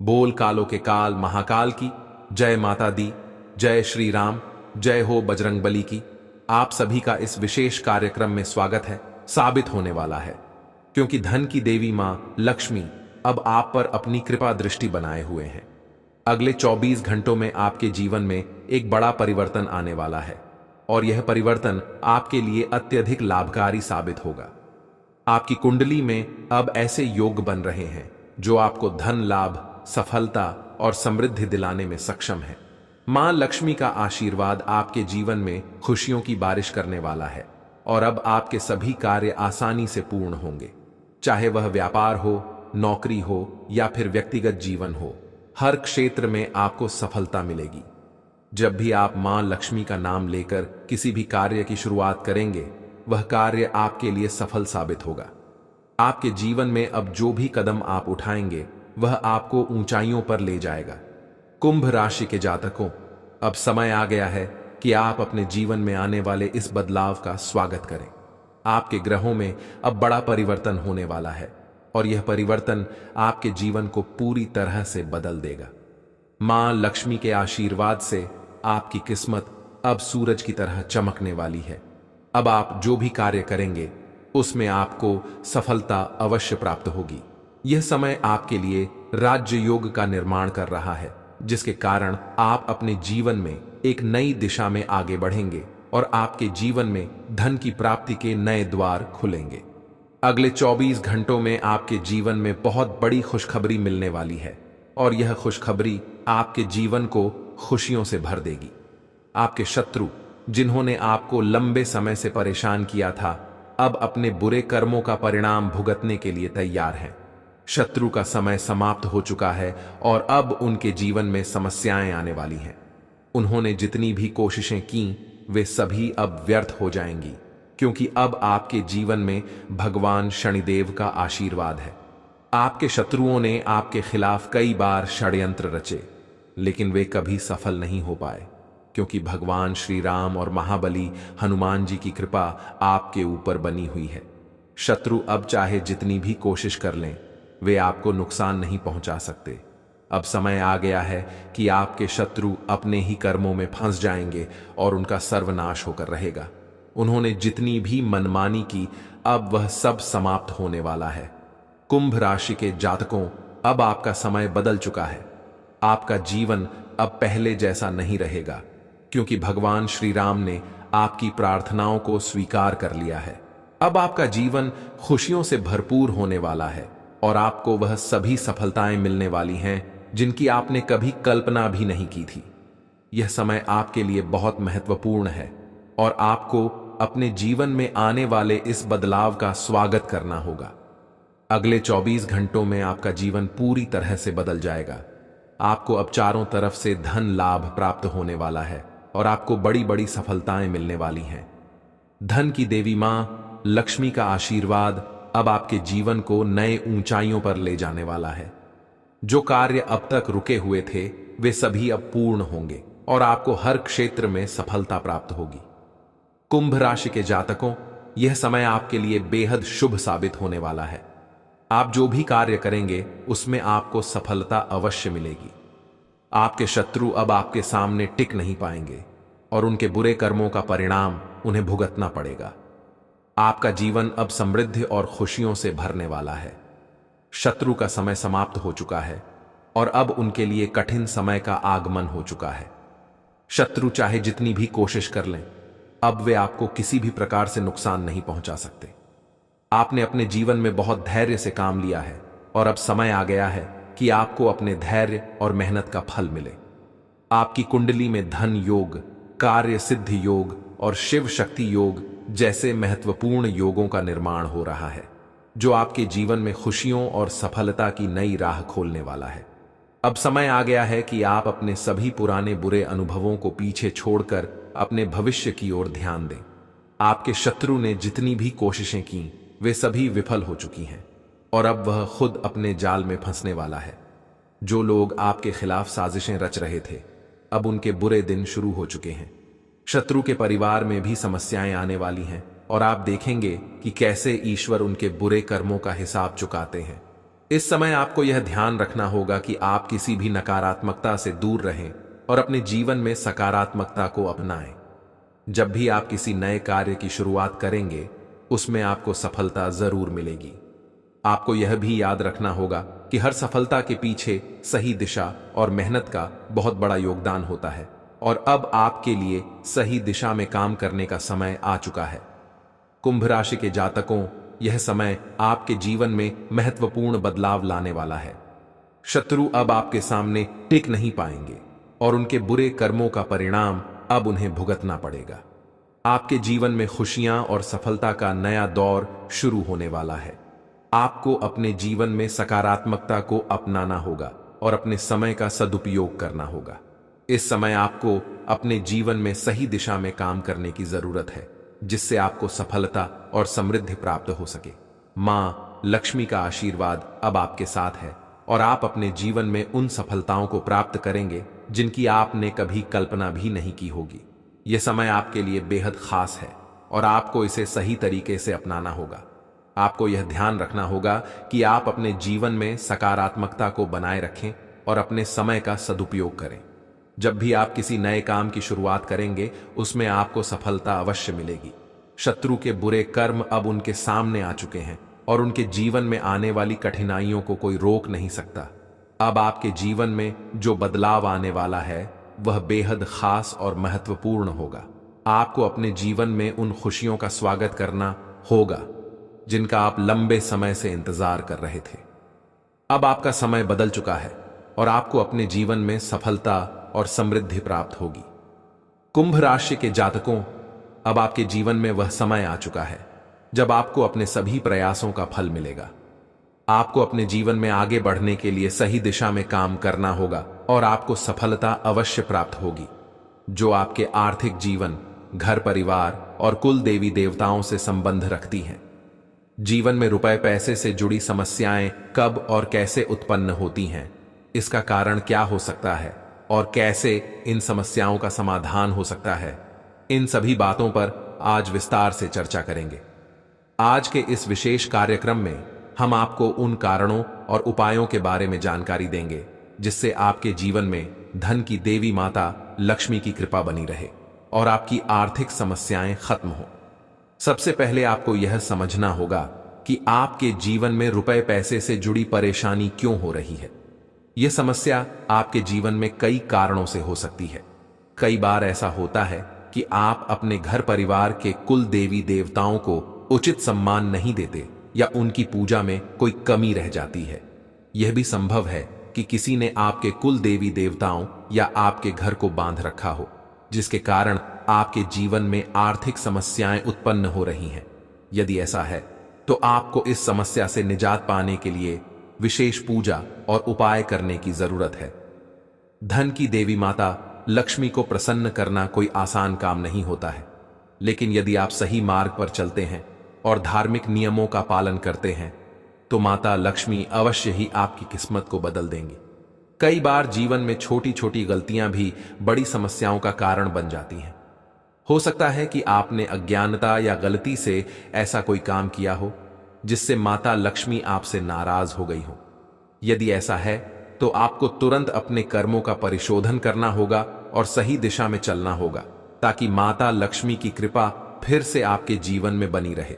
बोल कालों के काल महाकाल की जय माता दी। जय श्री राम। जय हो बजरंगबली की। आप सभी का इस विशेष कार्यक्रम में स्वागत है। साबित होने वाला है क्योंकि धन की देवी मां लक्ष्मी अब आप पर अपनी कृपा दृष्टि बनाए हुए हैं। अगले 24 घंटों में आपके जीवन में एक बड़ा परिवर्तन आने वाला है और यह परिवर्तन आपके लिए अत्यधिक लाभकारी साबित होगा। आपकी कुंडली में अब ऐसे योग बन रहे हैं जो आपको धन लाभ, सफलता और समृद्धि दिलाने में सक्षम है। मां लक्ष्मी का आशीर्वाद आपके जीवन में खुशियों की बारिश करने वाला है और अब आपके सभी कार्य आसानी से पूर्ण होंगे। चाहे वह व्यापार हो, नौकरी हो या फिर व्यक्तिगत जीवन हो, हर क्षेत्र में आपको सफलता मिलेगी। जब भी आप मां लक्ष्मी का नाम लेकर किसी भी कार्य की शुरुआत करेंगे, वह कार्य आपके लिए सफल साबित होगा। आपके जीवन में अब जो भी कदम आप उठाएंगे वह आपको ऊंचाइयों पर ले जाएगा। कुंभ राशि के जातकों, अब समय आ गया है कि आप अपने जीवन में आने वाले इस बदलाव का स्वागत करें। आपके ग्रहों में अब बड़ा परिवर्तन होने वाला है और यह परिवर्तन आपके जीवन को पूरी तरह से बदल देगा। मां लक्ष्मी के आशीर्वाद से आपकी किस्मत अब सूरज की तरह चमकने वाली है। अब आप जो भी कार्य करेंगे उसमें आपको सफलता अवश्य प्राप्त होगी। यह समय आपके लिए राज्य योग का निर्माण कर रहा है, जिसके कारण आप अपने जीवन में एक नई दिशा में आगे बढ़ेंगे और आपके जीवन में धन की प्राप्ति के नए द्वार खुलेंगे। अगले 24 घंटों में आपके जीवन में बहुत बड़ी खुशखबरी मिलने वाली है और यह खुशखबरी आपके जीवन को खुशियों से भर देगी। आपके शत्रु, जिन्होंने आपको लंबे समय से परेशान किया था, अब अपने बुरे कर्मों का परिणाम भुगतने के लिए तैयार हैं। शत्रु का समय समाप्त हो चुका है और अब उनके जीवन में समस्याएं आने वाली हैं। उन्होंने जितनी भी कोशिशें की वे सभी अब व्यर्थ हो जाएंगी, क्योंकि अब आपके जीवन में भगवान शनिदेव का आशीर्वाद है। आपके शत्रुओं ने आपके खिलाफ कई बार षड्यंत्र रचे, लेकिन वे कभी सफल नहीं हो पाए, क्योंकि भगवान श्री राम और महाबली हनुमान जी की कृपा आपके ऊपर बनी हुई है। शत्रु अब चाहे जितनी भी कोशिश कर लें, वे आपको नुकसान नहीं पहुंचा सकते। अब समय आ गया है कि आपके शत्रु अपने ही कर्मों में फंस जाएंगे और उनका सर्वनाश होकर रहेगा। उन्होंने जितनी भी मनमानी की, अब वह सब समाप्त होने वाला है। कुंभ राशि के जातकों, अब आपका समय बदल चुका है। आपका जीवन अब पहले जैसा नहीं रहेगा, क्योंकि भगवान श्री राम ने आपकी प्रार्थनाओं को स्वीकार कर लिया है। अब आपका जीवन खुशियों से भरपूर होने वाला है और आपको वह सभी सफलताएं मिलने वाली हैं जिनकी आपने कभी कल्पना भी नहीं की थी। यह समय आपके लिए बहुत महत्वपूर्ण है और आपको अपने जीवन में आने वाले इस बदलाव का स्वागत करना होगा। अगले 24 घंटों में आपका जीवन पूरी तरह से बदल जाएगा। आपको अब चारों तरफ से धन लाभ प्राप्त होने वाला है और आपको बड़ी बड़ी सफलताएं मिलने वाली हैं। धन की देवी मां लक्ष्मी का आशीर्वाद अब आपके जीवन को नए ऊंचाइयों पर ले जाने वाला है। जो कार्य अब तक रुके हुए थे वे सभी अब पूर्ण होंगे और आपको हर क्षेत्र में सफलता प्राप्त होगी। कुंभ राशि के जातकों, यह समय आपके लिए बेहद शुभ साबित होने वाला है। आप जो भी कार्य करेंगे उसमें आपको सफलता अवश्य मिलेगी। आपके शत्रु अब आपके सामने टिक नहीं पाएंगे और उनके बुरे कर्मों का परिणाम उन्हें भुगतना पड़ेगा। आपका जीवन अब समृद्धि और खुशियों से भरने वाला है। शत्रु का समय समाप्त हो चुका है और अब उनके लिए कठिन समय का आगमन हो चुका है। शत्रु चाहे जितनी भी कोशिश कर लें, अब वे आपको किसी भी प्रकार से नुकसान नहीं पहुंचा सकते। आपने अपने जीवन में बहुत धैर्य से काम लिया है और अब समय आ गया है कि आपको अपने धैर्य और मेहनत का फल मिले। आपकी कुंडली में धन योग, कार्य सिद्धि योग और शिव शक्ति योग जैसे महत्वपूर्ण योगों का निर्माण हो रहा है, जो आपके जीवन में खुशियों और सफलता की नई राह खोलने वाला है। अब समय आ गया है कि आप अपने सभी पुराने बुरे अनुभवों को पीछे छोड़कर अपने भविष्य की ओर ध्यान दें। आपके शत्रु ने जितनी भी कोशिशें की वे सभी विफल हो चुकी हैं और अब वह खुद अपने जाल में फंसने वाला है। जो लोग आपके खिलाफ साजिशें रच रहे थे, अब उनके बुरे दिन शुरू हो चुके हैं। शत्रु के परिवार में भी समस्याएं आने वाली हैं और आप देखेंगे कि कैसे ईश्वर उनके बुरे कर्मों का हिसाब चुकाते हैं। इस समय आपको यह ध्यान रखना होगा कि आप किसी भी नकारात्मकता से दूर रहें और अपने जीवन में सकारात्मकता को अपनाएं। जब भी आप किसी नए कार्य की शुरुआत करेंगे, उसमें आपको सफलता जरूर मिलेगी। आपको यह भी याद रखना होगा कि हर सफलता के पीछे सही दिशा और मेहनत का बहुत बड़ा योगदान होता है, और अब आपके लिए सही दिशा में काम करने का समय आ चुका है। कुंभ राशि के जातकों, यह समय आपके जीवन में महत्वपूर्ण बदलाव लाने वाला है। शत्रु अब आपके सामने टिक नहीं पाएंगे और उनके बुरे कर्मों का परिणाम अब उन्हें भुगतना पड़ेगा। आपके जीवन में खुशियां और सफलता का नया दौर शुरू होने वाला है। आपको अपने जीवन में सकारात्मकता को अपनाना होगा और अपने समय का सदुपयोग करना होगा। इस समय आपको अपने जीवन में सही दिशा में काम करने की जरूरत है, जिससे आपको सफलता और समृद्धि प्राप्त हो सके। मां लक्ष्मी का आशीर्वाद अब आपके साथ है और आप अपने जीवन में उन सफलताओं को प्राप्त करेंगे जिनकी आपने कभी कल्पना भी नहीं की होगी। यह समय आपके लिए बेहद खास है और आपको इसे सही तरीके से अपनाना होगा। आपको यह ध्यान रखना होगा कि आप अपने जीवन में सकारात्मकता को बनाए रखें और अपने समय का सदुपयोग करें। जब भी आप किसी नए काम की शुरुआत करेंगे, उसमें आपको सफलता अवश्य मिलेगी। शत्रु के बुरे कर्म अब उनके सामने आ चुके हैं और उनके जीवन में आने वाली कठिनाइयों को कोई रोक नहीं सकता। अब आपके जीवन में जो बदलाव आने वाला है, वह बेहद खास और महत्वपूर्ण होगा। आपको अपने जीवन में उन खुशियों का स्वागत करना होगा जिनका आप लंबे समय से इंतजार कर रहे थे। अब आपका समय बदल चुका है और आपको अपने जीवन में सफलता और समृद्धि प्राप्त होगी। कुंभ राशि के जातकों, अब आपके जीवन में वह समय आ चुका है जब आपको अपने सभी प्रयासों का फल मिलेगा। आपको अपने जीवन में आगे बढ़ने के लिए सही दिशा में काम करना होगा और आपको सफलता अवश्य प्राप्त होगी, जो आपके आर्थिक जीवन, घर परिवार और कुल देवी देवताओं से संबंध रखती हैं। जीवन में रुपए पैसे से जुड़ी समस्याएं कब और कैसे उत्पन्न होती हैं, इसका कारण क्या हो सकता है और कैसे इन समस्याओं का समाधान हो सकता है, इन सभी बातों पर आज विस्तार से चर्चा करेंगे। आज के इस विशेष कार्यक्रम में हम आपको उन कारणों और उपायों के बारे में जानकारी देंगे जिससे आपके जीवन में धन की देवी माता लक्ष्मी की कृपा बनी रहे और आपकी आर्थिक समस्याएं खत्म हो। सबसे पहले आपको यह समझना होगा कि आपके जीवन में रुपए पैसे से जुड़ी परेशानी क्यों हो रही है। यह समस्या आपके जीवन में कई कारणों से हो सकती है। कई बार ऐसा होता है कि आप अपने घर परिवार के कुल देवी देवताओं को उचित सम्मान नहीं देते या उनकी पूजा में कोई कमी रह जाती है। यह भी संभव है कि किसी ने आपके कुल देवी देवताओं या आपके घर को बांध रखा हो, जिसके कारण आपके जीवन में आर्थिक समस्याएं उत्पन्न हो रही हैं। यदि ऐसा है तो आपको इस समस्या से निजात पाने के लिए विशेष पूजा और उपाय करने की जरूरत है। धन की देवी माता लक्ष्मी को प्रसन्न करना कोई आसान काम नहीं होता है, लेकिन यदि आप सही मार्ग पर चलते हैं और धार्मिक नियमों का पालन करते हैं तो माता लक्ष्मी अवश्य ही आपकी किस्मत को बदल देंगी। कई बार जीवन में छोटी छोटी गलतियां भी बड़ी समस्याओं का कारण बन जाती हैं। हो सकता है कि आपने अज्ञानता या गलती से ऐसा कोई काम किया हो जिससे माता लक्ष्मी आपसे नाराज हो गई हो। यदि ऐसा है तो आपको तुरंत अपने कर्मों का परिशोधन करना होगा और सही दिशा में चलना होगा, ताकि माता लक्ष्मी की कृपा फिर से आपके जीवन में बनी रहे।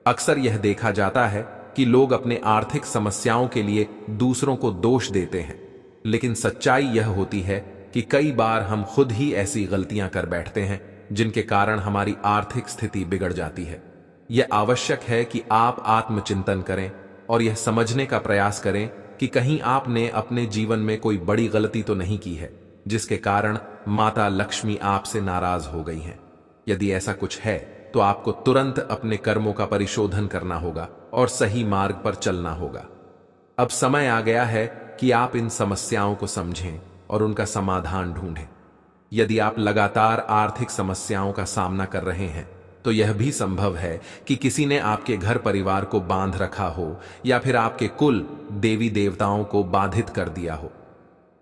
अक्सर यह देखा जाता है कि लोग अपने आर्थिक समस्याओं के लिए दूसरों को दोष देते हैं, लेकिन सच्चाई यह होती है कि कई बार हम खुद ही ऐसी गलतियां कर बैठते हैं जिनके कारण हमारी आर्थिक स्थिति बिगड़ जाती है। यह आवश्यक है कि आप आत्मचिंतन करें और यह समझने का प्रयास करें कि कहीं आपने अपने जीवन में कोई बड़ी गलती तो नहीं की है जिसके कारण माता लक्ष्मी आपसे नाराज हो गई हैं। यदि ऐसा कुछ है तो आपको तुरंत अपने कर्मों का परिशोधन करना होगा और सही मार्ग पर चलना होगा। अब समय आ गया है कि आप इन समस्याओं को समझें और उनका समाधान ढूंढें। यदि आप लगातार आर्थिक समस्याओं का सामना कर रहे हैं तो यह भी संभव है कि किसी ने आपके घर परिवार को बांध रखा हो या फिर आपके कुल देवी देवताओं को बाधित कर दिया हो।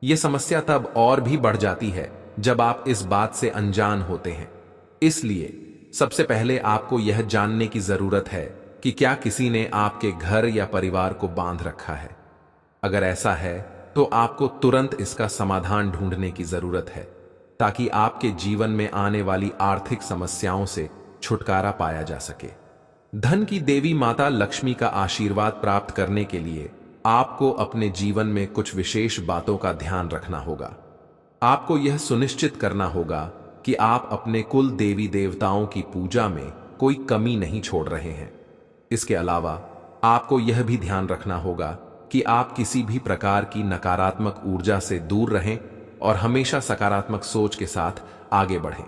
यह समस्या तब और भी बढ़ जाती है जब आप इस बात से अनजान होते हैं। इसलिए सबसे पहले आपको यह जानने की जरूरत है कि क्या किसी ने आपके घर या परिवार को बांध रखा है। अगर ऐसा है तो आपको तुरंत इसका समाधान ढूंढने की जरूरत है, ताकि आपके जीवन में आने वाली आर्थिक समस्याओं से छुटकारा पाया जा सके। धन की देवी माता लक्ष्मी का आशीर्वाद प्राप्त करने के लिए आपको अपने जीवन में कुछ विशेष बातों का ध्यान रखना होगा। आपको यह सुनिश्चित करना होगा कि आप अपने कुल देवी देवताओं की पूजा में कोई कमी नहीं छोड़ रहे हैं। इसके अलावा आपको यह भी ध्यान रखना होगा कि आप किसी भी प्रकार की नकारात्मक ऊर्जा से दूर रहें और हमेशा सकारात्मक सोच के साथ आगे बढ़ें।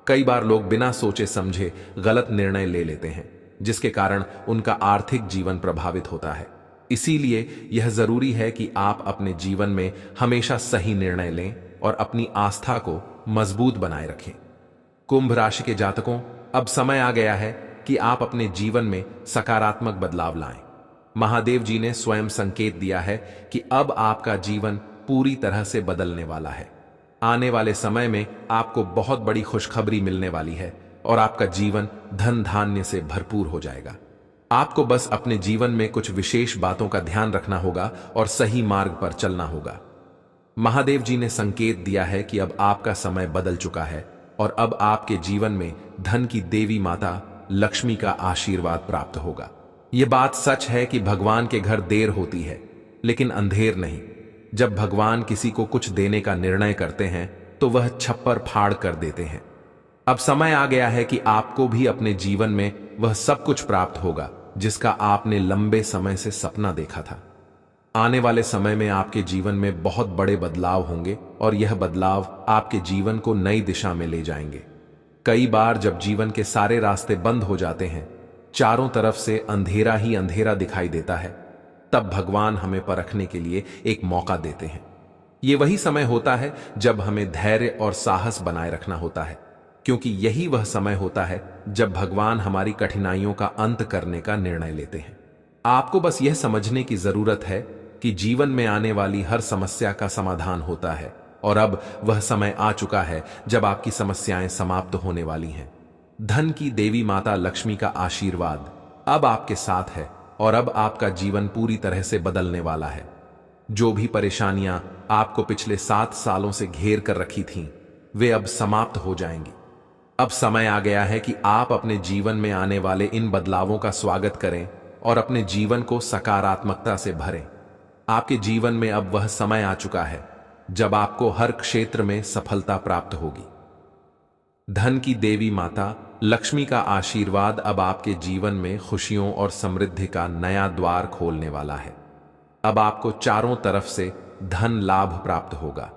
कई बार लोग बिना सोचे समझे गलत निर्णय ले लेते हैं, जिसके कारण उनका आर्थिक जीवन प्रभावित होता है। इसीलिए यह जरूरी है कि आप अपने जीवन में हमेशा सही निर्णय लें और अपनी आस्था को मजबूत बनाए रखें। कुंभ राशि के जातकों, अब समय आ गया है कि आप अपने जीवन में सकारात्मक बदलाव लाएं। महादेव जी ने स्वयं संकेत दिया है कि अब आपका जीवन पूरी तरह से बदलने वाला है। आने वाले समय में आपको बहुत बड़ी खुशखबरी मिलने वाली है और आपका जीवन धन धान्य से भरपूर हो जाएगा। आपको बस अपने जीवन में कुछ विशेष बातों का ध्यान रखना होगा और सही मार्ग पर चलना होगा। महादेव जी ने संकेत दिया है कि अब आपका समय बदल चुका है और अब आपके जीवन में धन की देवी माता लक्ष्मी का आशीर्वाद प्राप्त होगा। यह बात सच है कि भगवान के घर देर होती है, लेकिन अंधेर नहीं। जब भगवान किसी को कुछ देने का निर्णय करते हैं तो वह छप्पर फाड़ कर देते हैं। अब समय आ गया है कि आपको भी अपने जीवन में वह सब कुछ प्राप्त होगा जिसका आपने लंबे समय से सपना देखा था। आने वाले समय में आपके जीवन में बहुत बड़े बदलाव होंगे और यह बदलाव आपके जीवन को नई दिशा में ले जाएंगे। कई बार जब जीवन के सारे रास्ते बंद हो जाते हैं, चारों तरफ से अंधेरा ही अंधेरा दिखाई देता है, तब भगवान हमें परखने के लिए एक मौका देते हैं। यह वही समय होता है जब हमें धैर्य और साहस बनाए रखना होता है, क्योंकि यही वह समय होता है जब भगवान हमारी कठिनाइयों का अंत करने का निर्णय लेते हैं। आपको बस यह समझने की जरूरत है कि जीवन में आने वाली हर समस्या का समाधान होता है और अब वह समय आ चुका है जब आपकी समस्याएं समाप्त होने वाली हैं। धन की देवी माता लक्ष्मी का आशीर्वाद अब आपके साथ है और अब आपका जीवन पूरी तरह से बदलने वाला है। जो भी परेशानियां आपको पिछले 7 सालों से घेर कर रखी थीं, वे अब समाप्त हो जाएंगी। अब समय आ गया है कि आप अपने जीवन में आने वाले इन बदलावों का स्वागत करें और अपने जीवन को सकारात्मकता से भरें। आपके जीवन में अब वह समय आ चुका है जब आपको हर क्षेत्र में सफलता प्राप्त होगी। धन की देवी माता लक्ष्मी का आशीर्वाद अब आपके जीवन में खुशियों और समृद्धि का नया द्वार खोलने वाला है। अब आपको चारों तरफ से धन लाभ प्राप्त होगा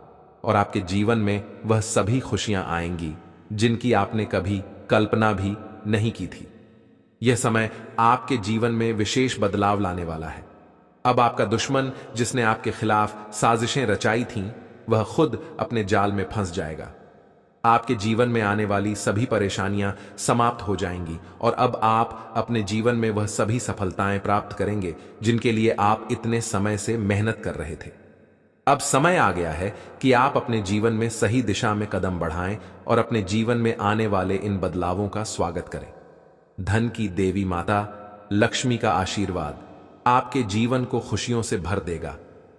और आपके जीवन में वह सभी खुशियां आएंगी जिनकी आपने कभी कल्पना भी नहीं की थी। यह समय आपके जीवन में विशेष बदलाव लाने वाला है। अब आपका दुश्मन जिसने आपके खिलाफ साजिशें रचाई थीं, वह खुद अपने जाल में फंस जाएगा। आपके जीवन में आने वाली सभी परेशानियां समाप्त हो जाएंगी और अब आप अपने जीवन में वह सभी सफलताएं प्राप्त करेंगे जिनके लिए आप इतने समय से मेहनत कर रहे थे। अब समय आ गया है कि आप अपने जीवन में सही दिशा में कदम बढ़ाएं और अपने जीवन में आने वाले इन बदलावों का स्वागत करें। धन की देवी माता लक्ष्मी का आशीर्वाद आपके जीवन को खुशियों से भर देगा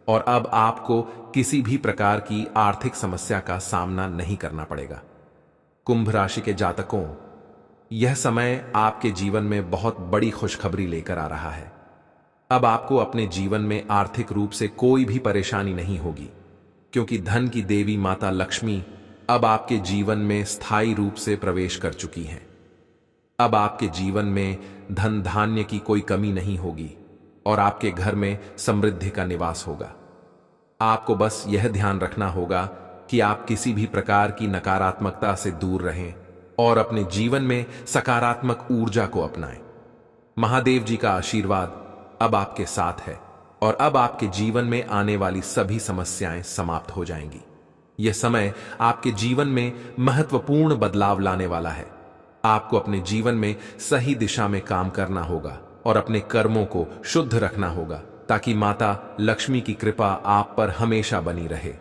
और अब आपको किसी भी प्रकार की आर्थिक समस्या का सामना नहीं करना पड़ेगा। कुंभ राशि के जातकों, यह समय आपके जीवन में बहुत बड़ी खुशखबरी लेकर आ रहा है। अब आपको अपने जीवन में आर्थिक रूप से कोई भी परेशानी नहीं होगी, क्योंकि धन की देवी माता लक्ष्मी अब आपके जीवन में स्थायी रूप से प्रवेश कर चुकी हैं। अब आपके जीवन में धन धान्य की कोई कमी नहीं होगी और आपके घर में समृद्धि का निवास होगा। आपको बस यह ध्यान रखना होगा कि आप किसी भी प्रकार की नकारात्मकता से दूर रहें और अपने जीवन में सकारात्मक ऊर्जा को अपनाएं। महादेव जी का आशीर्वाद अब आपके साथ है और अब आपके जीवन में आने वाली सभी समस्याएं समाप्त हो जाएंगी। यह समय आपके जीवन में महत्वपूर्ण बदलाव लाने वाला है। आपको अपने जीवन में सही दिशा में काम करना होगा और अपने कर्मों को शुद्ध रखना होगा ताकि माता लक्ष्मी की कृपा आप पर हमेशा बनी रहे।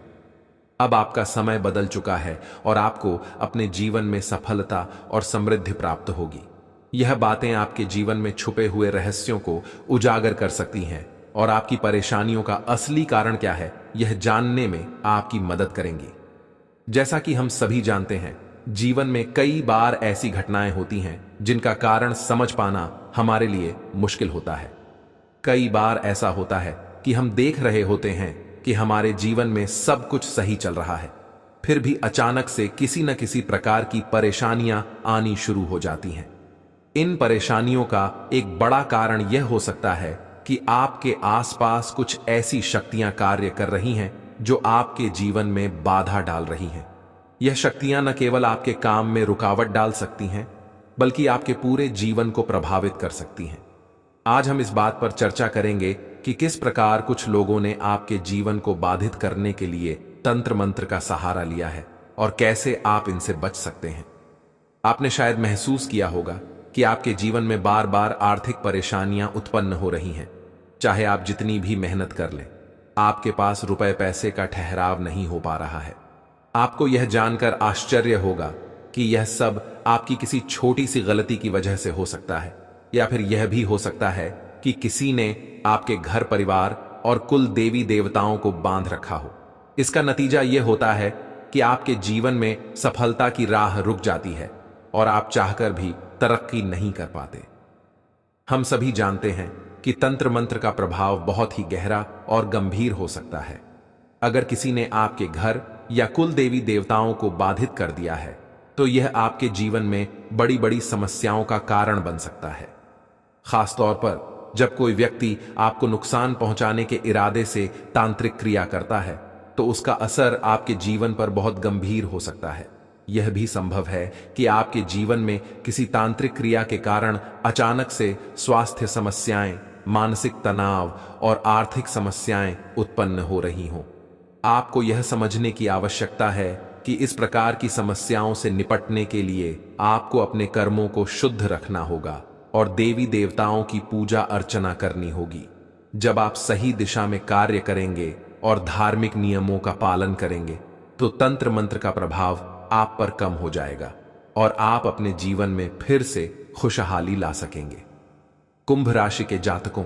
अब आपका समय बदल चुका है और आपको अपने जीवन में सफलता और समृद्धि प्राप्त होगी। यह बातें आपके जीवन में छुपे हुए रहस्यों को उजागर कर सकती हैं और आपकी परेशानियों का असली कारण क्या है यह जानने में आपकी मदद करेंगी। जैसा कि हम सभी जानते हैं, जीवन में कई बार ऐसी घटनाएं होती हैं जिनका कारण समझ पाना हमारे लिए मुश्किल होता है। कई बार ऐसा होता है कि हम देख रहे होते हैं कि हमारे जीवन में सब कुछ सही चल रहा है, फिर भी अचानक से किसी न किसी प्रकार की परेशानियां आनी शुरू हो जाती हैं। इन परेशानियों का एक बड़ा कारण यह हो सकता है कि आपके आसपास कुछ ऐसी शक्तियां कार्य कर रही हैं जो आपके जीवन में बाधा डाल रही हैं। यह शक्तियां न केवल आपके काम में रुकावट डाल सकती हैं, बल्कि आपके पूरे जीवन को प्रभावित कर सकती हैं। आज हम इस बात पर चर्चा करेंगे कि किस प्रकार कुछ लोगों ने आपके जीवन को बाधित करने के लिए तंत्र मंत्र का सहारा लिया है और कैसे आप इनसे बच सकते हैं। आपने शायद महसूस किया होगा कि आपके जीवन में बार बार आर्थिक परेशानियां उत्पन्न हो रही हैं। चाहे आप जितनी भी मेहनत कर लें, आपके पास रुपए पैसे का ठहराव नहीं हो पा रहा है। आपको यह जानकर आश्चर्य होगा कि यह सब आपकी किसी छोटी सी गलती की वजह से हो सकता है, या फिर यह भी हो सकता है कि किसी ने आपके घर परिवार और कुल देवी देवताओं को बांध रखा हो। इसका नतीजा यह होता है कि आपके जीवन में सफलता की राह रुक जाती है और आप चाहकर भी तरक्की नहीं कर पाते। हम सभी जानते हैं कि तंत्र मंत्र का प्रभाव बहुत ही गहरा और गंभीर हो सकता है। अगर किसी ने आपके घर या कुल देवी देवताओं को बाधित कर दिया है, तो यह आपके जीवन में बड़ी बड़ी समस्याओं का कारण बन सकता है। खासतौर पर जब कोई व्यक्ति आपको नुकसान पहुंचाने के इरादे से तांत्रिक क्रिया करता है, तो उसका असर आपके जीवन पर बहुत गंभीर हो सकता है। यह भी संभव है कि आपके जीवन में किसी तांत्रिक क्रिया के कारण अचानक से स्वास्थ्य समस्याएं, मानसिक तनाव और आर्थिक समस्याएं उत्पन्न हो रही हों। आपको यह समझने की आवश्यकता है कि इस प्रकार की समस्याओं से निपटने के लिए आपको अपने कर्मों को शुद्ध रखना होगा और देवी देवताओं की पूजा अर्चना करनी होगी। जब आप सही दिशा में कार्य करेंगे और धार्मिक नियमों का पालन करेंगे, तो तंत्र मंत्र का प्रभाव आप पर कम हो जाएगा और आप अपने जीवन में फिर से खुशहाली ला सकेंगे। कुंभ राशि के जातकों,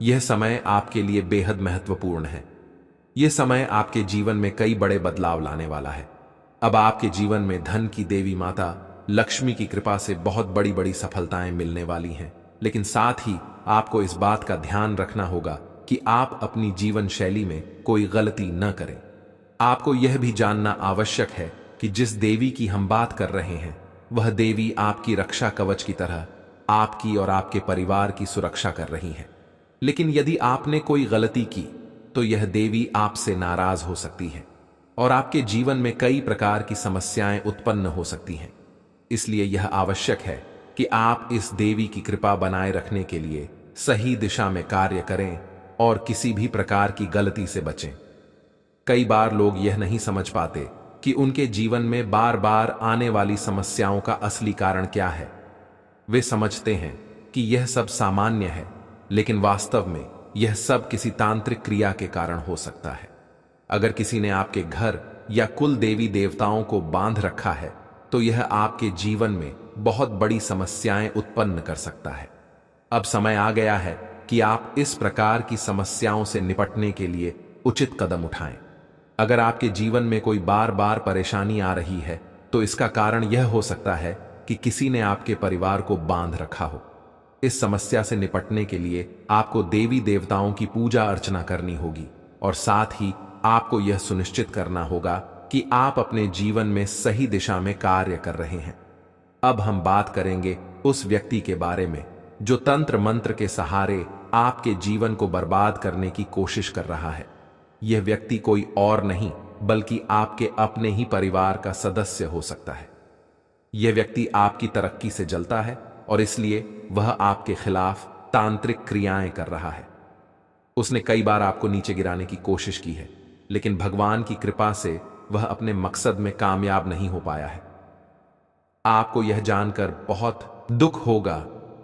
यह समय आपके लिए बेहद महत्वपूर्ण है। यह समय आपके जीवन में कई बड़े बदलाव लाने वाला है। अब आपके जीवन में धन की देवी माता लक्ष्मी की कृपा से बहुत बड़ी बड़ी सफलताएं मिलने वाली हैं, लेकिन साथ ही आपको इस बात का ध्यान रखना होगा कि आप अपनी जीवन शैली में कोई गलती न करें। आपको यह भी जानना आवश्यक है कि जिस देवी की हम बात कर रहे हैं, वह देवी आपकी रक्षा कवच की तरह आपकी और आपके परिवार की सुरक्षा कर रही है। लेकिन यदि आपने कोई गलती की, तो यह देवी आपसे नाराज हो सकती है और आपके जीवन में कई प्रकार की समस्याएं उत्पन्न हो सकती हैं। इसलिए यह आवश्यक है कि आप इस देवी की कृपा बनाए रखने के लिए सही दिशा में कार्य करें और किसी भी प्रकार की गलती से बचें। कई बार लोग यह नहीं समझ पाते कि उनके जीवन में बार बार आने वाली समस्याओं का असली कारण क्या है। वे समझते हैं कि यह सब सामान्य है, लेकिन वास्तव में यह सब किसी तांत्रिक क्रिया के कारण हो सकता है। अगर किसी ने आपके घर या कुल देवी देवताओं को बांध रखा है, तो यह आपके जीवन में बहुत बड़ी समस्याएं उत्पन्न कर सकता है। अब समय आ गया है कि आप इस प्रकार की समस्याओं से निपटने के लिए उचित कदम उठाएं। अगर आपके जीवन में कोई बार बार परेशानी आ रही है, तो इसका कारण यह हो सकता है कि किसी ने आपके परिवार को बांध रखा हो। इस समस्या से निपटने के लिए आपको देवी देवताओं की पूजा अर्चना करनी होगी और साथ ही आपको यह सुनिश्चित करना होगा कि आप अपने जीवन में सही दिशा में कार्य कर रहे हैं। अब हम बात करेंगे उस व्यक्ति के बारे में जो तंत्र मंत्र के सहारे आपके जीवन को बर्बाद करने की कोशिश कर रहा है। यह व्यक्ति कोई और नहीं बल्कि आपके अपने ही परिवार का सदस्य हो सकता है। यह व्यक्ति आपकी तरक्की से जलता है और इसलिए वह आपके खिलाफ तांत्रिक क्रियाएं कर रहा है। उसने कई बार आपको नीचे गिराने की कोशिश की है, लेकिन भगवान की कृपा से वह अपने मकसद में कामयाब नहीं हो पाया है। आपको यह जानकर बहुत दुख होगा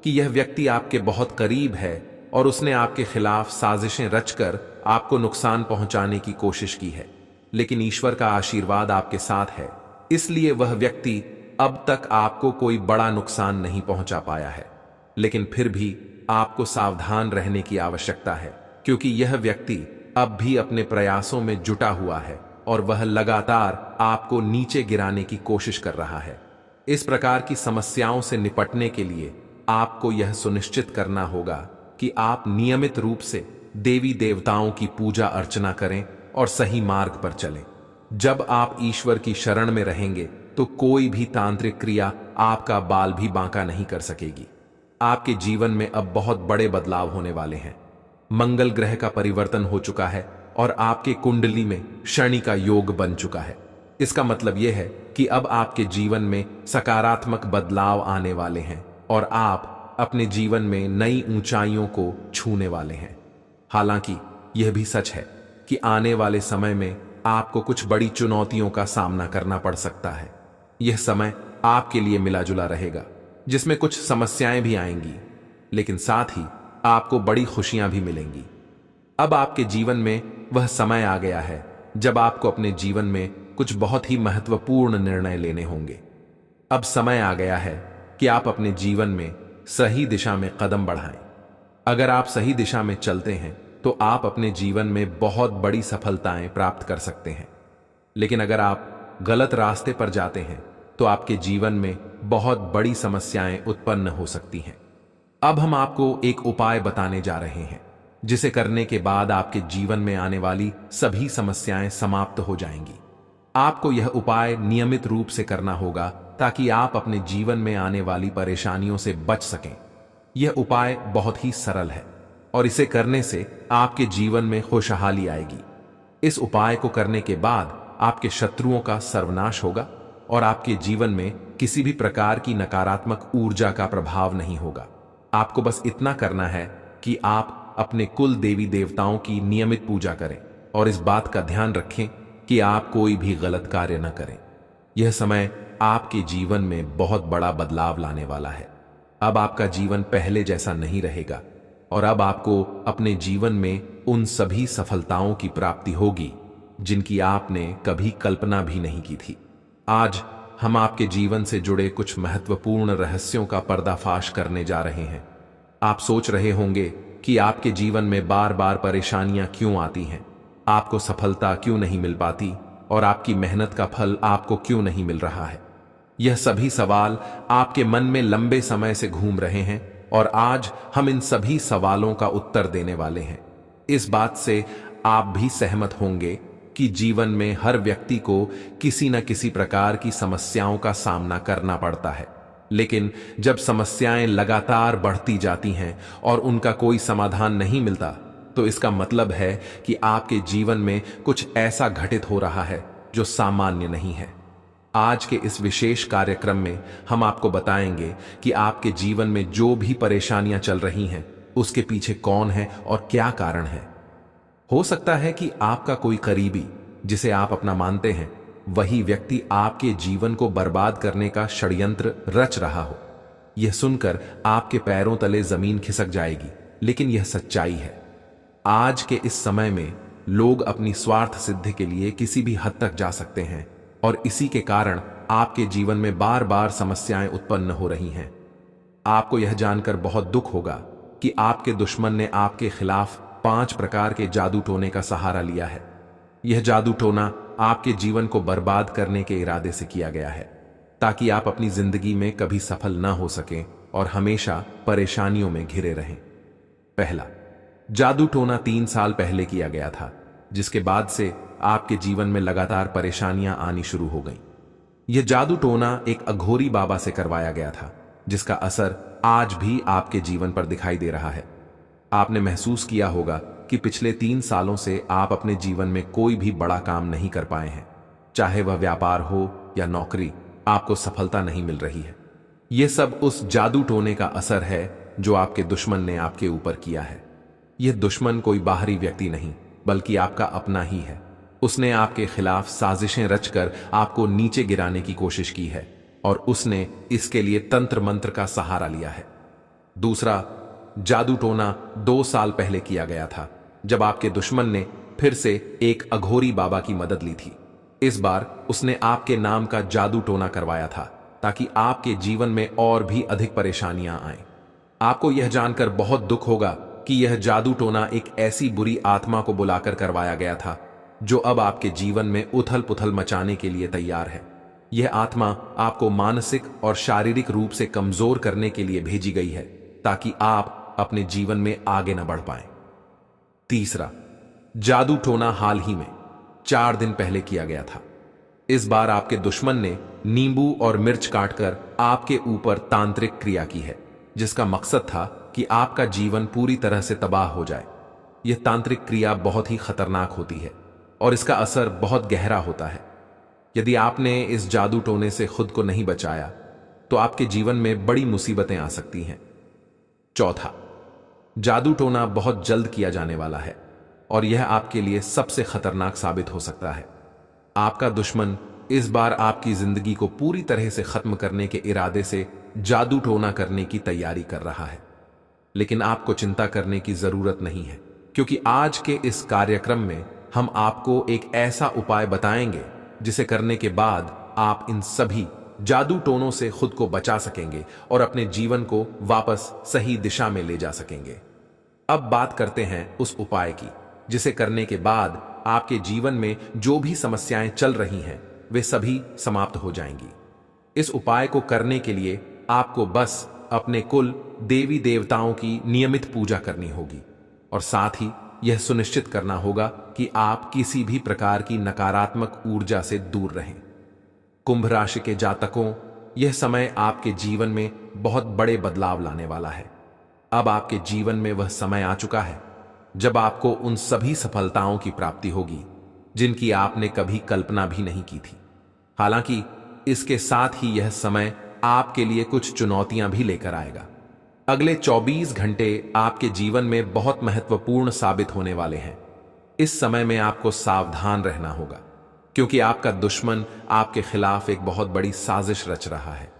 कि यह व्यक्ति आपके बहुत करीब है और उसने आपके खिलाफ साजिशें रचकर आपको नुकसान पहुंचाने की कोशिश की है, लेकिन ईश्वर का आशीर्वाद आपके साथ है, इसलिए वह व्यक्ति अब तक आपको कोई बड़ा नुकसान नहीं पहुंचा पाया है। लेकिन फिर भी आपको सावधान रहने की आवश्यकता है, क्योंकि यह व्यक्ति अब भी अपने प्रयासों में जुटा हुआ है और वह लगातार आपको नीचे गिराने की कोशिश कर रहा है। इस प्रकार की समस्याओं से निपटने के लिए आपको यह सुनिश्चित करना होगा कि आप नियमित रूप से देवी देवताओं की पूजा अर्चना करें और सही मार्ग पर चलें। जब आप ईश्वर की शरण में रहेंगे तो कोई भी तांत्रिक क्रिया आपका बाल भी बांका नहीं कर सकेगी। आपके जीवन में अब बहुत बड़े बदलाव होने वाले हैं। मंगल ग्रह का परिवर्तन हो चुका है और आपके कुंडली में शनि का योग बन चुका है। इसका मतलब यह है कि अब आपके जीवन में सकारात्मक बदलाव आने वाले हैं और आप अपने जीवन में नई ऊंचाइयों को छूने वाले हैं। हालांकि यह भी सच है कि आने वाले समय में आपको कुछ बड़ी चुनौतियों का सामना करना पड़ सकता है। यह समय आपके लिए मिला जुला रहेगा, जिसमें कुछ समस्याएं भी आएंगी, लेकिन साथ ही आपको बड़ी खुशियां भी मिलेंगी। अब आपके जीवन में वह समय आ गया है जब आपको अपने जीवन में कुछ बहुत ही महत्वपूर्ण निर्णय लेने होंगे। अब समय आ गया है कि आप अपने जीवन में सही दिशा में कदम बढ़ाएं। अगर आप सही दिशा में चलते हैं तो आप अपने जीवन में बहुत बड़ी सफलताएं प्राप्त कर सकते हैं। लेकिन अगर आप गलत रास्ते पर जाते हैं तो आपके जीवन में बहुत बड़ी समस्याएं उत्पन्न हो सकती हैं। अब हम आपको एक उपाय बताने जा रहे हैं, जिसे करने के बाद आपके जीवन में आने वाली सभी समस्याएं समाप्त हो जाएंगी। आपको यह उपाय नियमित रूप से करना होगा ताकि आप अपने जीवन में आने वाली परेशानियों से बच सकें। यह उपाय बहुत ही सरल है और इसे करने से आपके जीवन में खुशहाली आएगी। इस उपाय को करने के बाद आपके शत्रुओं का सर्वनाश होगा और आपके जीवन में किसी भी प्रकार की नकारात्मक ऊर्जा का प्रभाव नहीं होगा। आपको बस इतना करना है कि आप अपने कुल देवी देवताओं की नियमित पूजा करें और इस बात का ध्यान रखें कि आप कोई भी गलत कार्य न करें। यह समय आपके जीवन में बहुत बड़ा बदलाव लाने वाला है। अब आपका जीवन पहले जैसा नहीं रहेगा और अब आपको अपने जीवन में उन सभी सफलताओं की प्राप्ति होगी जिनकी आपने कभी कल्पना भी नहीं की थी। आज हम आपके जीवन से जुड़े कुछ महत्वपूर्ण रहस्यों का पर्दाफाश करने जा रहे हैं। आप सोच रहे होंगे कि आपके जीवन में बार बार परेशानियां क्यों आती हैं, आपको सफलता क्यों नहीं मिल पाती और आपकी मेहनत का फल आपको क्यों नहीं मिल रहा है। यह सभी सवाल आपके मन में लंबे समय से घूम रहे हैं और आज हम इन सभी सवालों का उत्तर देने वाले हैं। इस बात से आप भी सहमत होंगे कि जीवन में हर व्यक्ति को किसी न किसी प्रकार की समस्याओं का सामना करना पड़ता है, लेकिन जब समस्याएं लगातार बढ़ती जाती हैं और उनका कोई समाधान नहीं मिलता तो इसका मतलब है कि आपके जीवन में कुछ ऐसा घटित हो रहा है जो सामान्य नहीं है। आज के इस विशेष कार्यक्रम में हम आपको बताएंगे कि आपके जीवन में जो भी परेशानियां चल रही हैं उसके पीछे कौन है और क्या कारण है। हो सकता है कि आपका कोई करीबी जिसे आप अपना मानते हैं वही व्यक्ति आपके जीवन को बर्बाद करने का षड्यंत्र रच रहा हो। यह सुनकर आपके पैरों तले जमीन खिसक जाएगी, लेकिन यह सच्चाई है। आज के इस समय में लोग अपनी स्वार्थ सिद्धि के लिए किसी भी हद तक जा सकते हैं और इसी के कारण आपके जीवन में बार बार समस्याएं उत्पन्न हो रही हैं। आपको यह जानकर बहुत दुख होगा कि आपके दुश्मन ने आपके खिलाफ 5 प्रकार के जादू टोने का सहारा लिया है। यह जादू टोना आपके जीवन को बर्बाद करने के इरादे से किया गया है ताकि आप अपनी जिंदगी में कभी सफल न हो सकें और हमेशा परेशानियों में घिरे रहें। पहला, जादू टोना 3 साल पहले किया गया था, जिसके बाद से आपके जीवन में लगातार परेशानियां आनी शुरू हो गईं। यह जादू टोना एक अघोरी बाबा से करवाया गया था, जिसका असर आज भी आपके जीवन पर दिखाई दे रहा है। आपने महसूस किया होगा कि पिछले 3 सालों से आप अपने जीवन में कोई भी बड़ा काम नहीं कर पाए हैं, चाहे वह व्यापार हो या नौकरी, आपको सफलता नहीं मिल रही है। यह सब उस जादू टोने का असर है जो आपके दुश्मन ने आपके ऊपर किया है। यह दुश्मन कोई बाहरी व्यक्ति नहीं बल्कि आपका अपना ही है। उसने आपके खिलाफ साजिशें रचकर आपको नीचे गिराने की कोशिश की है और उसने इसके लिए तंत्र मंत्र का सहारा लिया है। दूसरा, जादू टोना 2 साल पहले किया गया था, जब आपके दुश्मन ने फिर से एक अघोरी बाबा की मदद ली थी। इस बार उसने आपके नाम का जादू टोना करवाया था ताकि आपके जीवन में और भी अधिक परेशानियां आएं। आपको यह जानकर बहुत दुख होगा कि यह जादू टोना एक ऐसी बुरी आत्मा को बुलाकर करवाया गया था जो अब आपके जीवन में उथल पुथल मचाने के लिए तैयार है। यह आत्मा आपको मानसिक और शारीरिक रूप से कमजोर करने के लिए भेजी गई है ताकि आप अपने जीवन में आगे न बढ़ पाएं। तीसरा, जादू टोना हाल ही में 4 दिन पहले किया गया था। इस बार आपके दुश्मन ने नींबू और मिर्च काटकर आपके ऊपर तांत्रिक क्रिया की है, जिसका मकसद था कि आपका जीवन पूरी तरह से तबाह हो जाए। यह तांत्रिक क्रिया बहुत ही खतरनाक होती है और इसका असर बहुत गहरा होता है। यदि आपने इस जादू टोने से खुद को नहीं बचाया तो आपके जीवन में बड़ी मुसीबतें आ सकती हैं। चौथा, जादू टोना बहुत जल्द किया जाने वाला है और यह आपके लिए सबसे खतरनाक साबित हो सकता है। आपका दुश्मन इस बार आपकी जिंदगी को पूरी तरह से खत्म करने के इरादे से जादू टोना करने की तैयारी कर रहा है। लेकिन आपको चिंता करने की जरूरत नहीं है, क्योंकि आज के इस कार्यक्रम में हम आपको एक ऐसा उपाय बताएंगे जिसे करने के बाद आप इन सभी जादू टोनों से खुद को बचा सकेंगे और अपने जीवन को वापस सही दिशा में ले जा सकेंगे। अब बात करते हैं उस उपाय की जिसे करने के बाद आपके जीवन में जो भी समस्याएं चल रही हैं वे सभी समाप्त हो जाएंगी। इस उपाय को करने के लिए आपको बस अपने कुल देवी देवताओं की नियमित पूजा करनी होगी और साथ ही यह सुनिश्चित करना होगा कि आप किसी भी प्रकार की नकारात्मक ऊर्जा से दूर रहें। कुंभ राशि के जातकों, यह समय आपके जीवन में बहुत बड़े बदलाव लाने वाला है। अब आपके जीवन में वह समय आ चुका है जब आपको उन सभी सफलताओं की प्राप्ति होगी जिनकी आपने कभी कल्पना भी नहीं की थी। हालांकि इसके साथ ही यह समय आपके लिए कुछ चुनौतियां भी लेकर आएगा। अगले 24 घंटे आपके जीवन में बहुत महत्वपूर्ण साबित होने वाले हैं। इस समय में आपको सावधान रहना होगा, क्योंकि आपका दुश्मन आपके खिलाफ एक बहुत बड़ी साजिश रच रहा है।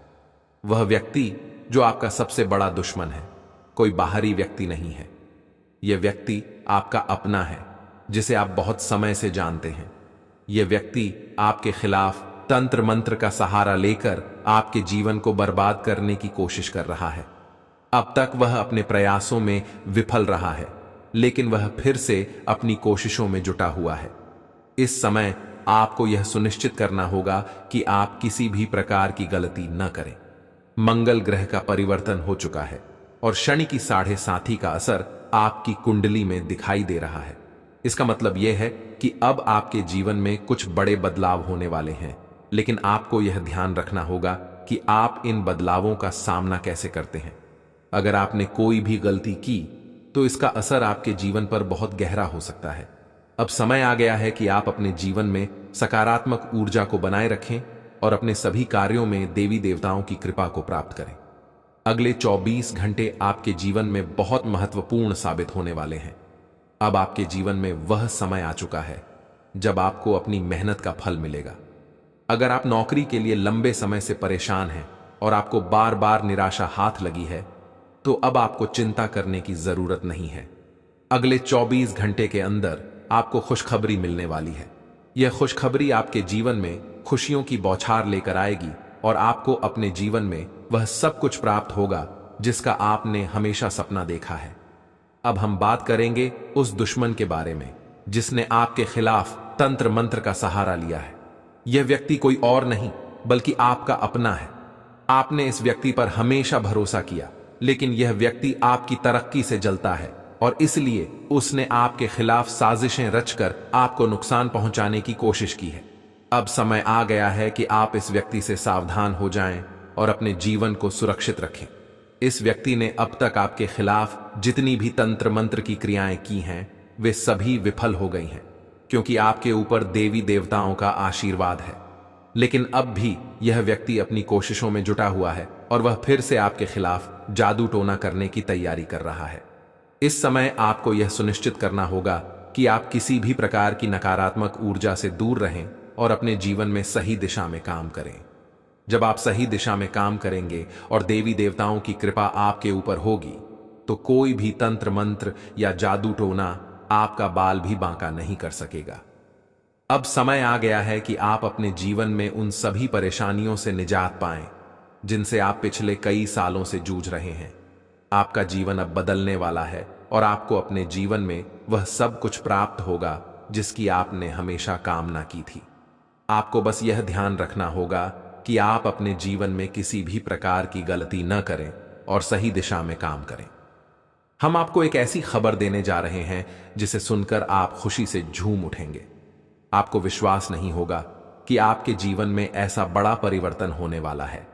वह व्यक्ति जो आपका सबसे बड़ा दुश्मन है कोई बाहरी व्यक्ति नहीं है। यह व्यक्ति आपका अपना है जिसे आप बहुत समय से जानते हैं। यह व्यक्ति आपके खिलाफ तंत्र मंत्र का सहारा लेकर आपके जीवन को बर्बाद करने की कोशिश कर रहा है। अब तक वह अपने प्रयासों में विफल रहा है, लेकिन वह फिर से अपनी कोशिशों में जुटा हुआ है। इस समय आपको यह सुनिश्चित करना होगा कि आप किसी भी प्रकार की गलती न करें। मंगल ग्रह का परिवर्तन हो चुका है और शनि की 7.5 का असर आपकी कुंडली में दिखाई दे रहा है। इसका मतलब यह है कि अब आपके जीवन में कुछ बड़े बदलाव होने वाले हैं, लेकिन आपको यह ध्यान रखना होगा कि आप इन बदलावों का सामना कैसे करते हैं। अगर आपने कोई भी गलती की तो इसका असर आपके जीवन पर बहुत गहरा हो सकता है। अब समय आ गया है कि आप अपने जीवन में सकारात्मक ऊर्जा को बनाए रखें और अपने सभी कार्यों में देवी देवताओं की कृपा को प्राप्त करें। अगले 24 घंटे आपके जीवन में बहुत महत्वपूर्ण साबित होने वाले हैं। अब आपके जीवन में वह समय आ चुका है जब आपको अपनी मेहनत का फल मिलेगा। अगर आप नौकरी के लिए लंबे समय से परेशान हैं और आपको बार बार निराशा हाथ लगी है, तो अब आपको चिंता करने की जरूरत नहीं है। अगले 24 घंटे के अंदर आपको खुशखबरी मिलने वाली है। यह खुशखबरी आपके जीवन में खुशियों की बौछार लेकर आएगी और आपको अपने जीवन में वह सब कुछ प्राप्त होगा जिसका आपने हमेशा सपना देखा है। अब हम बात करेंगे उस दुश्मन के बारे में जिसने आपके खिलाफ तंत्र मंत्र का सहारा लिया है। यह व्यक्ति कोई और नहीं बल्कि आपका अपना है। आपने इस व्यक्ति पर हमेशा भरोसा किया, लेकिन यह व्यक्ति आपकी तरक्की से जलता है और इसलिए उसने आपके खिलाफ साजिशें रचकर आपको नुकसान पहुंचाने की कोशिश की है। अब समय आ गया है कि आप इस व्यक्ति से सावधान हो जाएं और अपने जीवन को सुरक्षित रखें। इस व्यक्ति ने अब तक आपके खिलाफ जितनी भी तंत्र मंत्र की क्रियाएं की हैं वे सभी विफल हो गई हैं, क्योंकि आपके ऊपर देवी देवताओं का आशीर्वाद है। लेकिन अब भी यह व्यक्ति अपनी कोशिशों में जुटा हुआ है और वह फिर से आपके खिलाफ जादू टोना करने की तैयारी कर रहा है। इस समय आपको यह सुनिश्चित करना होगा कि आप किसी भी प्रकार की नकारात्मक ऊर्जा से दूर रहें और अपने जीवन में सही दिशा में काम करें। जब आप सही दिशा में काम करेंगे और देवी देवताओं की कृपा आपके ऊपर होगी, तो कोई भी तंत्र मंत्र या जादू टोना आपका बाल भी बांका नहीं कर सकेगा। अब समय आ गया है कि आप अपने जीवन में उन सभी परेशानियों से निजात पाएं जिनसे आप पिछले कई सालों से जूझ रहे हैं। आपका जीवन अब बदलने वाला है और आपको अपने जीवन में वह सब कुछ प्राप्त होगा जिसकी आपने हमेशा कामना की थी। आपको बस यह ध्यान रखना होगा कि आप अपने जीवन में किसी भी प्रकार की गलती न करें और सही दिशा में काम करें। हम आपको एक ऐसी खबर देने जा रहे हैं जिसे सुनकर आप खुशी से झूम उठेंगे। आपको विश्वास नहीं होगा कि आपके जीवन में ऐसा बड़ा परिवर्तन होने वाला है।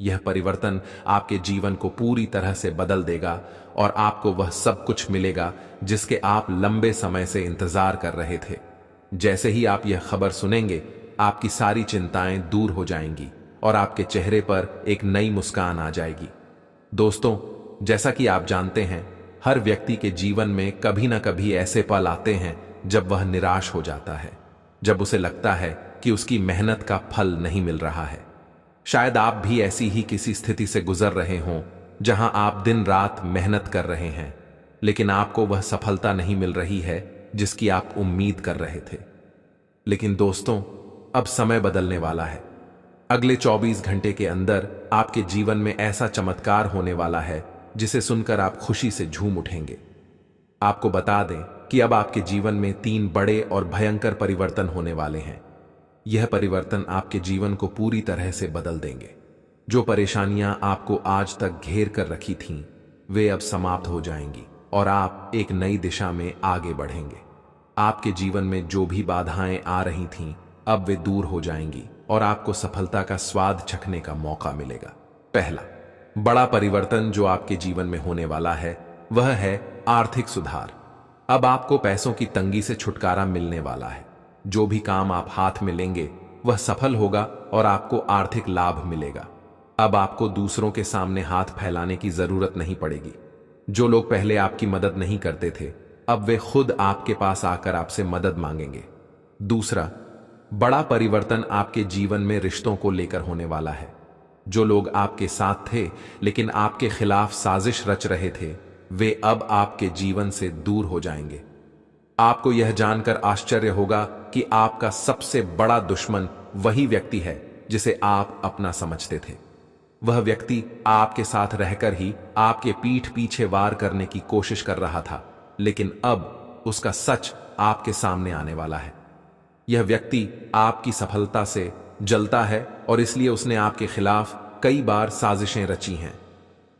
यह परिवर्तन आपके जीवन को पूरी तरह से बदल देगा और आपको वह सब कुछ मिलेगा जिसके आप लंबे समय से इंतजार कर रहे थे। जैसे ही आप यह खबर सुनेंगे, आपकी सारी चिंताएं दूर हो जाएंगी और आपके चेहरे पर एक नई मुस्कान आ जाएगी। दोस्तों, जैसा कि आप जानते हैं, हर व्यक्ति के जीवन में कभी ना कभी ऐसे पल आते हैं जब वह निराश हो जाता है, जब उसे लगता है कि उसकी मेहनत का फल नहीं मिल रहा है। शायद आप भी ऐसी ही किसी स्थिति से गुजर रहे हों जहां आप दिन रात मेहनत कर रहे हैं, लेकिन आपको वह सफलता नहीं मिल रही है जिसकी आप उम्मीद कर रहे थे। लेकिन दोस्तों, अब समय बदलने वाला है। अगले 24 घंटे के अंदर आपके जीवन में ऐसा चमत्कार होने वाला है जिसे सुनकर आप खुशी से झूम उठेंगे। आपको बता दें कि अब आपके जीवन में 3 बड़े और भयंकर परिवर्तन होने वाले हैं। यह परिवर्तन आपके जीवन को पूरी तरह से बदल देंगे। जो परेशानियां आपको आज तक घेर कर रखी थीं, वे अब समाप्त हो जाएंगी और आप एक नई दिशा में आगे बढ़ेंगे। आपके जीवन में जो भी बाधाएं आ रही थीं, अब वे दूर हो जाएंगी और आपको सफलता का स्वाद चखने का मौका मिलेगा। पहला बड़ा परिवर्तन जो आपके जीवन में होने वाला है, वह है आर्थिक सुधार। अब आपको पैसों की तंगी से छुटकारा मिलने वाला है। जो भी काम आप हाथ में लेंगे, वह सफल होगा और आपको आर्थिक लाभ मिलेगा। अब आपको दूसरों के सामने हाथ फैलाने की जरूरत नहीं पड़ेगी। जो लोग पहले आपकी मदद नहीं करते थे, अब वे खुद आपके पास आकर आपसे मदद मांगेंगे। दूसरा बड़ा परिवर्तन आपके जीवन में रिश्तों को लेकर होने वाला है। जो लोग आपके साथ थे लेकिन आपके खिलाफ साजिश रच रहे थे, वे अब आपके जीवन से दूर हो जाएंगे। आपको यह जानकर आश्चर्य होगा कि आपका सबसे बड़ा दुश्मन वही व्यक्ति है जिसे आप अपना समझते थे। वह व्यक्ति आपके साथ रहकर ही आपके पीठ पीछे वार करने की कोशिश कर रहा था, लेकिन अब उसका सच आपके सामने आने वाला है। यह व्यक्ति आपकी सफलता से जलता है और इसलिए उसने आपके खिलाफ कई बार साजिशें रची हैं।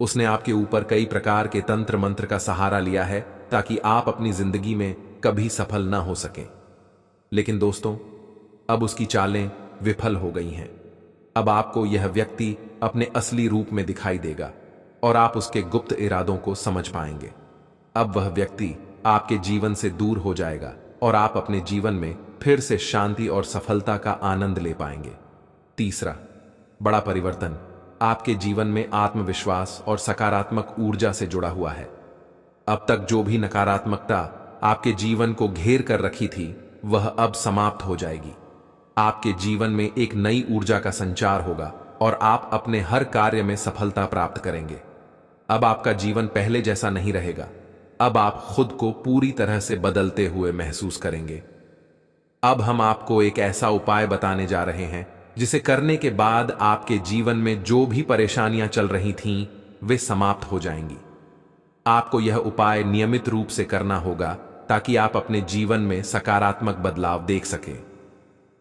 उसने आपके ऊपर कई प्रकार के तंत्र मंत्र का सहारा लिया है ताकि आप अपनी जिंदगी में कभी सफल ना हो सकें। लेकिन दोस्तों, अब उसकी चालें विफल हो गई हैं। अब आपको यह व्यक्ति अपने असली रूप में दिखाई देगा और आप उसके गुप्त इरादों को समझ पाएंगे। अब वह व्यक्ति आपके जीवन से दूर हो जाएगा और आप अपने जीवन में फिर से शांति और सफलता का आनंद ले पाएंगे। तीसरा बड़ा परिवर्तन आपके जीवन में आत्मविश्वास और सकारात्मक ऊर्जा से जुड़ा हुआ है। अब तक जो भी नकारात्मकता आपके जीवन को घेर कर रखी थी, वह अब समाप्त हो जाएगी। आपके जीवन में एक नई ऊर्जा का संचार होगा और आप अपने हर कार्य में सफलता प्राप्त करेंगे। अब आपका जीवन पहले जैसा नहीं रहेगा। अब आप खुद को पूरी तरह से बदलते हुए महसूस करेंगे। अब हम आपको एक ऐसा उपाय बताने जा रहे हैं जिसे करने के बाद आपके जीवन में जो भी परेशानियां चल रही थीं, वे समाप्त हो जाएंगी। आपको यह उपाय नियमित रूप से करना होगा ताकि आप अपने जीवन में सकारात्मक बदलाव देख सकें।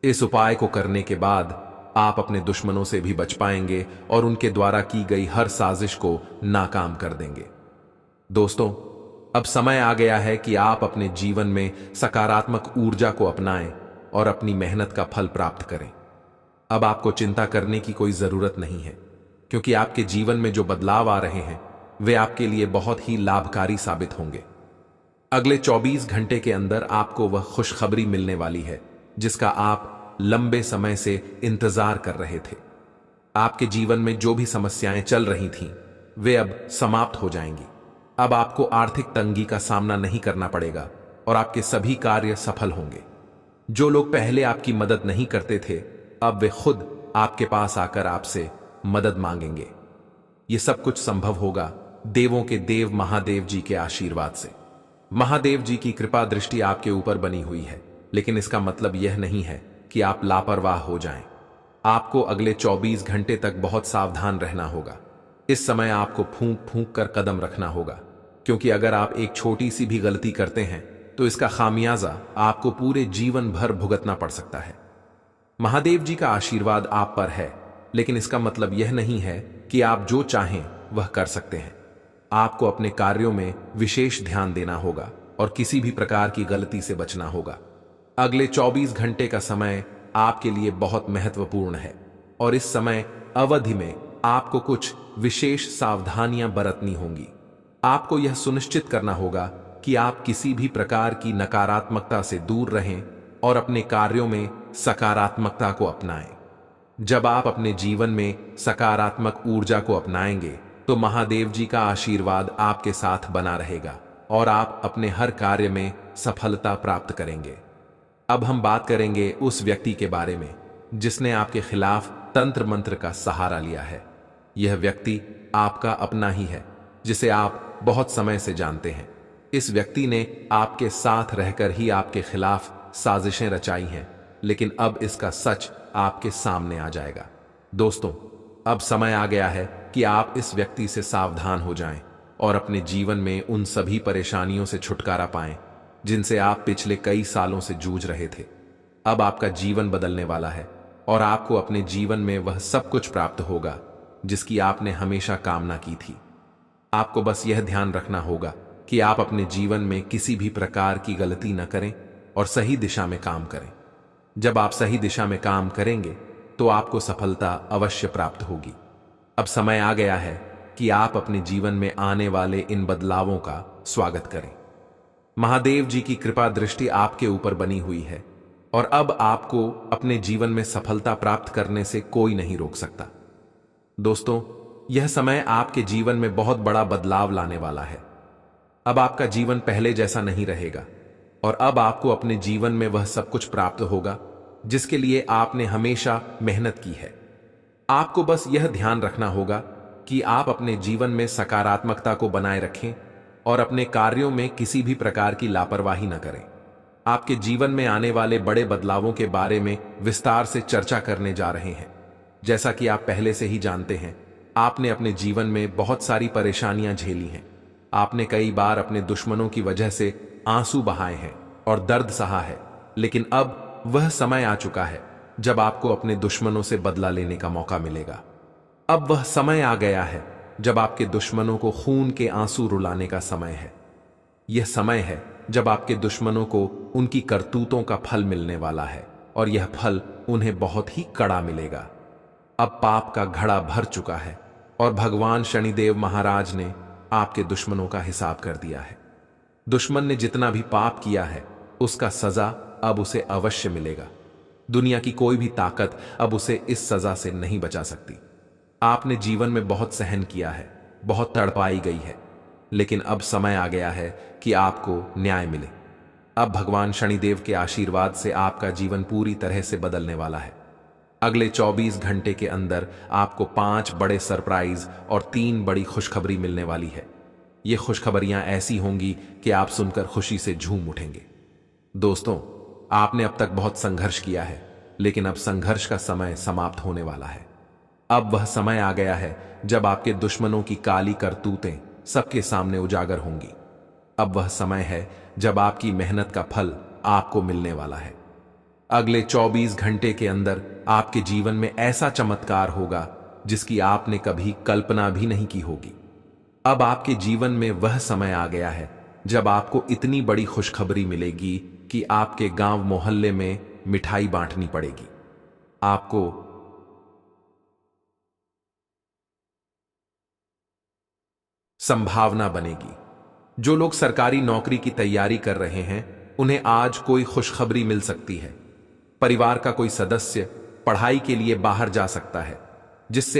इस उपाय को करने के बाद आप अपने दुश्मनों से भी बच पाएंगे और उनके द्वारा की गई हर साजिश को नाकाम कर देंगे। दोस्तों, अब समय आ गया है कि आप अपने जीवन में सकारात्मक ऊर्जा को अपनाएं और अपनी मेहनत का फल प्राप्त करें। अब आपको चिंता करने की कोई जरूरत नहीं है, क्योंकि आपके जीवन में जो बदलाव आ रहे हैं, वे आपके लिए बहुत ही लाभकारी साबित होंगे। अगले 24 घंटे के अंदर आपको वह खुशखबरी मिलने वाली है जिसका आप लंबे समय से इंतजार कर रहे थे। आपके जीवन में जो भी समस्याएं चल रही थीं, वे अब समाप्त हो जाएंगी। अब आपको आर्थिक तंगी का सामना नहीं करना पड़ेगा और आपके सभी कार्य सफल होंगे। जो लोग पहले आपकी मदद नहीं करते थे, अब वे खुद आपके पास आकर आपसे मदद मांगेंगे। यह सब कुछ संभव होगा देवों के देव महादेव जी के आशीर्वाद से। महादेव जी की कृपा दृष्टि आपके ऊपर बनी हुई है, लेकिन इसका मतलब यह नहीं है कि आप लापरवाह हो जाएं। आपको अगले 24 घंटे तक बहुत सावधान रहना होगा। इस समय आपको फूंक फूंक कर कदम रखना होगा। क्योंकि अगर आप एक छोटी सी भी गलती करते हैं तो इसका खामियाजा आपको पूरे जीवन भर भुगतना पड़ सकता है। महादेव जी का आशीर्वाद आप पर है, लेकिन इसका मतलब यह नहीं है कि आप जो चाहें वह कर सकते हैं। आपको अपने कार्यों में विशेष ध्यान देना होगा और किसी भी प्रकार की गलती से बचना होगा। अगले 24 घंटे का समय आपके लिए बहुत महत्वपूर्ण है और इस समय अवधि में आपको कुछ विशेष सावधानियां बरतनी होंगी। आपको यह सुनिश्चित करना होगा कि आप किसी भी प्रकार की नकारात्मकता से दूर रहें और अपने कार्यों में सकारात्मकता को अपनाएं। जब आप अपने जीवन में सकारात्मक ऊर्जा को अपनाएंगे तो महादेव जी का आशीर्वाद आपके साथ बना रहेगा और आप अपने हर कार्य में सफलता प्राप्त करेंगे। अब हम बात करेंगे उस व्यक्ति के बारे में जिसने आपके खिलाफ तंत्र मंत्र का सहारा लिया है। यह व्यक्ति आपका अपना ही है, जिसे आप बहुत समय से जानते हैं। इस व्यक्ति ने आपके साथ रहकर ही आपके खिलाफ साजिशें रचाई हैं, लेकिन अब इसका सच आपके सामने आ जाएगा। दोस्तों, अब समय आ गया है कि आप इस व्यक्ति से सावधान हो जाएं और अपने जीवन में उन सभी परेशानियों से छुटकारा पाएं जिनसे आप पिछले कई सालों से जूझ रहे थे। अब आपका जीवन बदलने वाला है और आपको अपने जीवन में वह सब कुछ प्राप्त होगा जिसकी आपने हमेशा कामना की थी। आपको बस यह ध्यान रखना होगा कि आप अपने जीवन में किसी भी प्रकार की गलती न करें और सही दिशा में काम करें। जब आप सही दिशा में काम करेंगे तो आपको सफलता अवश्य प्राप्त होगी। अब समय आ गया है कि आप अपने जीवन में आने वाले इन बदलावों का स्वागत करें। महादेव जी की कृपा दृष्टि आपके ऊपर बनी हुई है और अब आपको अपने जीवन में सफलता प्राप्त करने से कोई नहीं रोक सकता। दोस्तों, यह समय आपके जीवन में बहुत बड़ा बदलाव लाने वाला है। अब आपका जीवन पहले जैसा नहीं रहेगा और अब आपको अपने जीवन में वह सब कुछ प्राप्त होगा जिसके लिए आपने हमेशा मेहनत की है। आपको बस यह ध्यान रखना होगा कि आप अपने जीवन में सकारात्मकता को बनाए रखें और अपने कार्यों में किसी भी प्रकार की लापरवाही न करें। आपके जीवन में आने वाले बड़े बदलावों के बारे में विस्तार से चर्चा करने जा रहे हैं। जैसा कि आप पहले से ही जानते हैं, आपने अपने जीवन में बहुत सारी परेशानियां झेली हैं। आपने कई बार अपने दुश्मनों की वजह से आंसू बहाए हैं और दर्द सहा है, लेकिन अब वह समय आ चुका है जब आपको अपने दुश्मनों से बदला लेने का मौका मिलेगा। अब वह समय आ गया है जब आपके दुश्मनों को खून के आंसू रुलाने का समय है। यह समय है जब आपके दुश्मनों को उनकी करतूतों का फल मिलने वाला है और यह फल उन्हें बहुत ही कड़ा मिलेगा। अब पाप का घड़ा भर चुका है और भगवान शनिदेव महाराज ने आपके दुश्मनों का हिसाब कर दिया है। दुश्मन ने जितना भी पाप किया है उसका सजा अब उसे अवश्य मिलेगा। दुनिया की कोई भी ताकत अब उसे इस सजा से नहीं बचा सकती। आपने जीवन में बहुत सहन किया है, बहुत तड़पाई गई है, लेकिन अब समय आ गया है कि आपको न्याय मिले। अब भगवान शनिदेव के आशीर्वाद से आपका जीवन पूरी तरह से बदलने वाला है। अगले 24 घंटे के अंदर आपको 5 बड़े सरप्राइज और 3 बड़ी खुशखबरी मिलने वाली है। ये खुशखबरियां ऐसी होंगी कि आप सुनकर खुशी से झूम उठेंगे। दोस्तों, आपने अब तक बहुत संघर्ष किया है, लेकिन अब संघर्ष का समय समाप्त होने वाला है। अब वह समय आ गया है जब आपके दुश्मनों की काली करतूतें सबके सामने उजागर होंगी। अब वह समय है जब आपकी मेहनत का फल आपको मिलने वाला है। अगले 24 घंटे के अंदर आपके जीवन में ऐसा चमत्कार होगा जिसकी आपने कभी कल्पना भी नहीं की होगी। अब आपके जीवन में वह समय आ गया है जब आपको इतनी बड़ी खुशखबरी मिलेगी कि आपके गांव मोहल्ले में मिठाई बांटनी पड़ेगी। आपको संभावना बनेगी। जो लोग सरकारी नौकरी की तैयारी कर रहे हैं उन्हें आज कोई खुशखबरी मिल सकती है। परिवार का कोई सदस्य पढ़ाई के लिए बाहर जा सकता है, जिससे